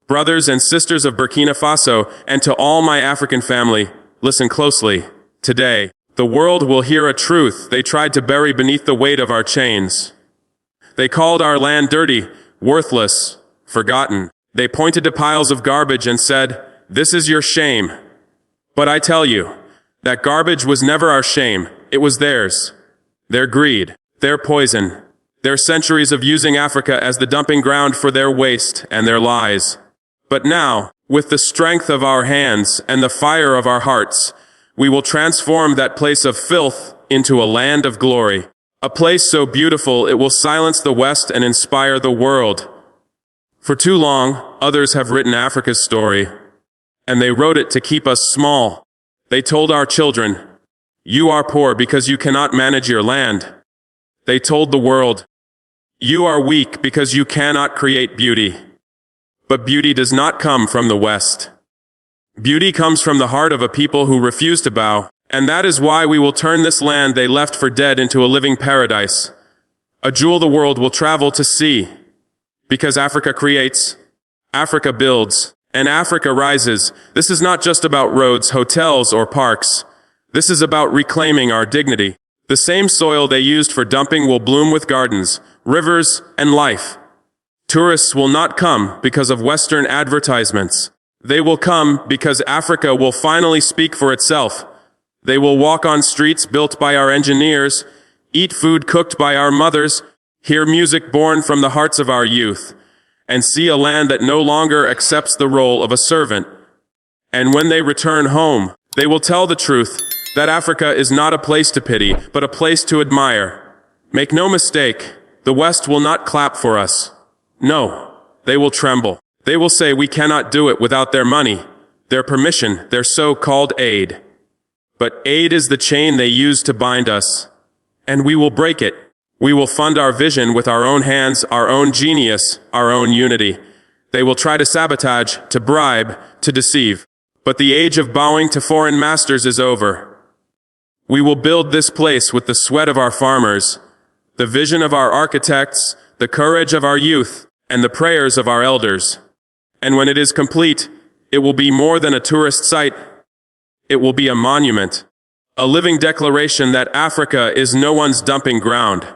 Brothers and sisters of Burkina Faso, and to all my African family, listen closely. Today, the world will hear a truth they tried to bury beneath the weight of our chains. They called our land dirty, worthless, forgotten. They pointed to piles of garbage and said, "This is your shame." But I tell you, that garbage was never our shame, it was theirs. Their greed, their poison, their centuries of using Africa as the dumping ground for their waste and their lies. But now, with the strength of our hands and the fire of our hearts, we will transform that place of filth into a land of glory. A place so beautiful it will silence the West and inspire the world. For too long, others have written Africa's story, and they wrote it to keep us small. They told our children, "You are poor because you cannot manage your land." They told the world, "You are weak because you cannot create beauty." But beauty does not come from the West. Beauty comes from the heart of a people who refuse to bow, and that is why we will turn this land they left for dead into a living paradise, a jewel the world will travel to see. Because Africa creates, Africa builds, and Africa rises. This is not just about roads, hotels, or parks. This is about reclaiming our dignity. The same soil they used for dumping will bloom with gardens, rivers, and life. Tourists will not come because of Western advertisements. They will come because Africa will finally speak for itself. They will walk on streets built by our engineers, eat food cooked by our mothers, hear music born from the hearts of our youth, and see a land that no longer accepts the role of a servant. And when they return home, they will tell the truth that Africa is not a place to pity, but a place to admire. Make no mistake, the West will not clap for us. No, they will tremble. They will say we cannot do it without their money, their permission, their so-called aid. But aid is the chain they use to bind us, and we will break it. We will fund our vision with our own hands, our own genius, our own unity. They will try to sabotage, to bribe, to deceive. But the age of bowing to foreign masters is over. We will build this place with the sweat of our farmers, the vision of our architects, the courage of our youth, and the prayers of our elders. And when it is complete, it will be more than a tourist site. It will be a monument, a living declaration that Africa is no one's dumping ground.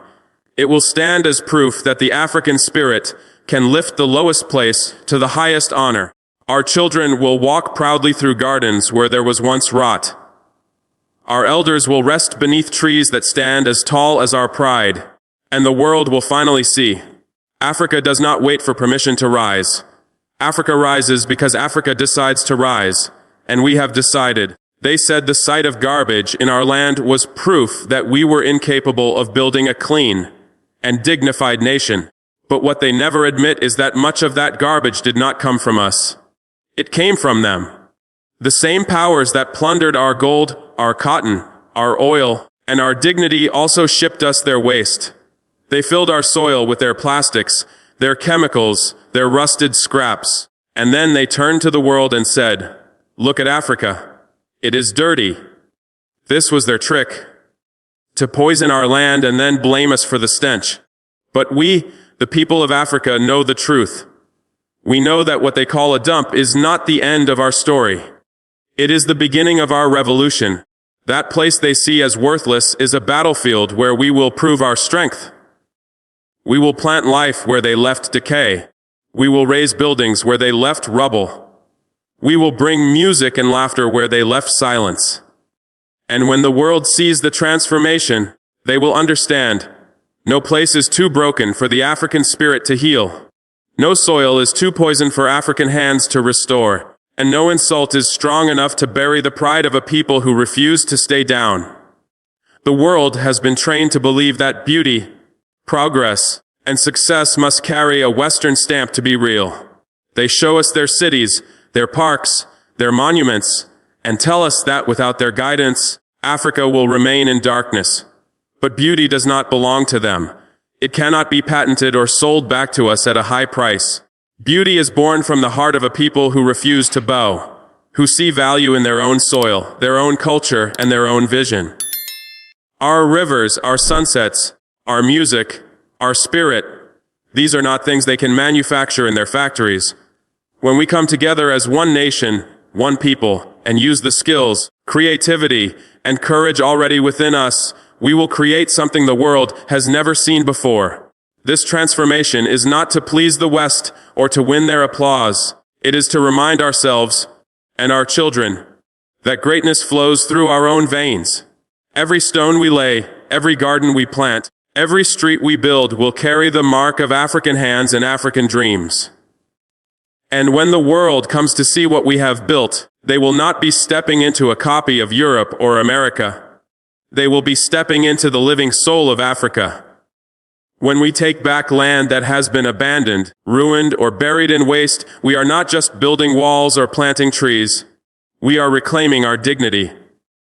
It will stand as proof that the African spirit can lift the lowest place to the highest honor. Our children will walk proudly through gardens where there was once rot. Our elders will rest beneath trees that stand as tall as our pride, and the world will finally see. Africa does not wait for permission to rise. Africa rises because Africa decides to rise, and we have decided. They said the sight of garbage in our land was proof that we were incapable of building a clean and dignified nation. But what they never admit is that much of that garbage did not come from us. It came from them. The same powers that plundered our gold, our cotton, our oil, and our dignity also shipped us their waste. They filled our soil with their plastics, their chemicals, their rusted scraps, and then they turned to the world and said, "Look at Africa. It is dirty." This was their trick, to poison our land and then blame us for the stench. But we, the people of Africa, know the truth. We know that what they call a dump is not the end of our story. It is the beginning of our revolution. That place they see as worthless is a battlefield where we will prove our strength. We will plant life where they left decay. We will raise buildings where they left rubble. We will bring music and laughter where they left silence. And when the world sees the transformation, they will understand. No place is too broken for the African spirit to heal. No soil is too poisoned for African hands to restore. And no insult is strong enough to bury the pride of a people who refuse to stay down. The world has been trained to believe that beauty, progress, and success must carry a Western stamp to be real. They show us their cities, their parks, their monuments, and tell us that without their guidance, Africa will remain in darkness. But beauty does not belong to them. It cannot be patented or sold back to us at a high price. Beauty is born from the heart of a people who refuse to bow, who see value in their own soil, their own culture, and their own vision. Our rivers, our sunsets, our music, our spirit, these are not things they can manufacture in their factories. When we come together as one nation, one people, and use the skills, creativity, and courage already within us, we will create something the world has never seen before. This transformation is not to please the West or to win their applause. It is to remind ourselves and our children that greatness flows through our own veins. Every stone we lay, every garden we plant, every street we build will carry the mark of African hands and African dreams. And when the world comes to see what we have built, they will not be stepping into a copy of Europe or America. They will be stepping into the living soul of Africa. When we take back land that has been abandoned, ruined, or buried in waste, we are not just building walls or planting trees. We are reclaiming our dignity.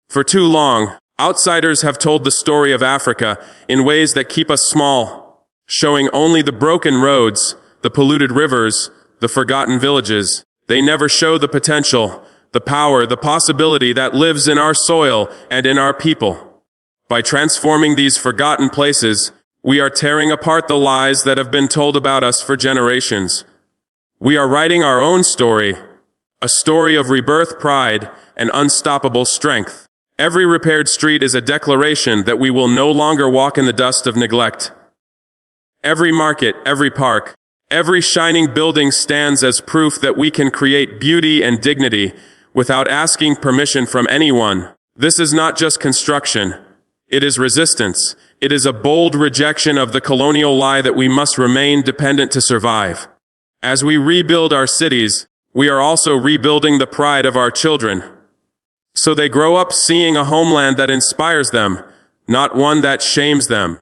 For too long, outsiders have told the story of Africa in ways that keep us small, showing only the broken roads, the polluted rivers, the forgotten villages. They never show the potential, the power, the possibility that lives in our soil and in our people. By transforming these forgotten places, we are tearing apart the lies that have been told about us for generations. We are writing our own story, a story of rebirth, pride, and unstoppable strength. Every repaired street is a declaration that we will no longer walk in the dust of neglect. Every market, every park, every shining building stands as proof that we can create beauty and dignity without asking permission from anyone. This is not just construction. It is resistance. It is a bold rejection of the colonial lie that we must remain dependent to survive. As we rebuild our cities, we are also rebuilding the pride of our children. So they grow up seeing a homeland that inspires them, not one that shames them.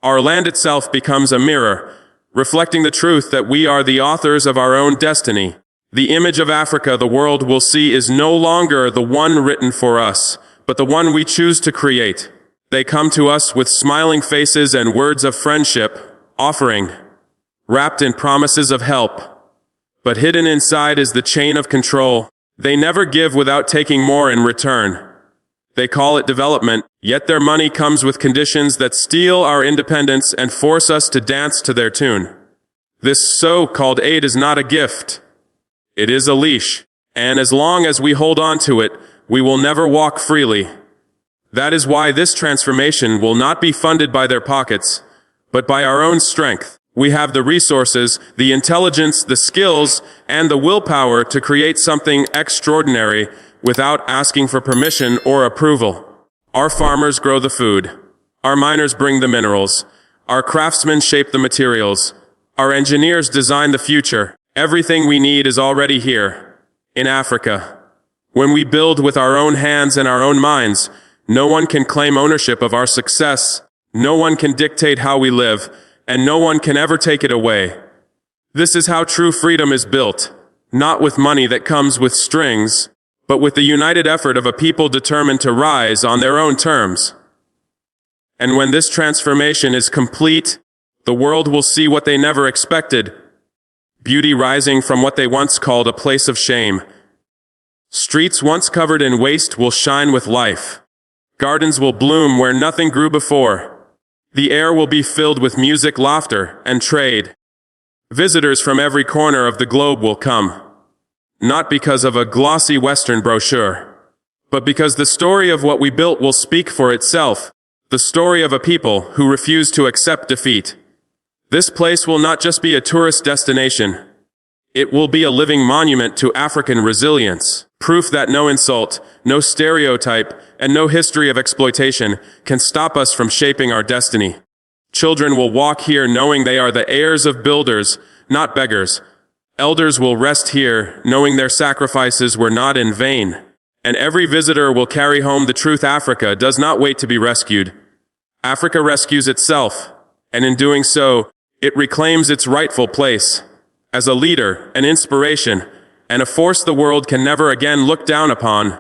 Our land itself becomes a mirror, reflecting the truth that we are the authors of our own destiny. The image of Africa the world will see is no longer the one written for us, but the one we choose to create. They come to us with smiling faces and words of friendship, offering, wrapped in promises of help. But hidden inside is the chain of control. They never give without taking more in return. They call it development, yet their money comes with conditions that steal our independence and force us to dance to their tune. This so-called aid is not a gift. It is a leash, and as long as we hold on to it, we will never walk freely. That is why this transformation will not be funded by their pockets, but by our own strength. We have the resources, the intelligence, the skills, and the willpower to create something extraordinary without asking for permission or approval. Our farmers grow the food. Our miners bring the minerals. Our craftsmen shape the materials. Our engineers design the future. Everything we need is already here, in Africa. When we build with our own hands and our own minds, no one can claim ownership of our success. No one can dictate how we live, and no one can ever take it away. This is how true freedom is built, not with money that comes with strings, but with the united effort of a people determined to rise on their own terms. And when this transformation is complete, the world will see what they never expected: beauty rising from what they once called a place of shame. Streets once covered in waste will shine with life. Gardens will bloom where nothing grew before. The air will be filled with music, laughter, and trade. Visitors from every corner of the globe will come, not because of a glossy Western brochure, but because the story of what we built will speak for itself, the story of a people who refuse to accept defeat. This place will not just be a tourist destination. It will be a living monument to African resilience, proof that no insult, no stereotype, and no history of exploitation can stop us from shaping our destiny. Children will walk here knowing they are the heirs of builders, not beggars. Elders will rest here knowing their sacrifices were not in vain. And every visitor will carry home the truth: Africa does not wait to be rescued. Africa rescues itself, and in doing so, it reclaims its rightful place as a leader, an inspiration, and a force the world can never again look down upon.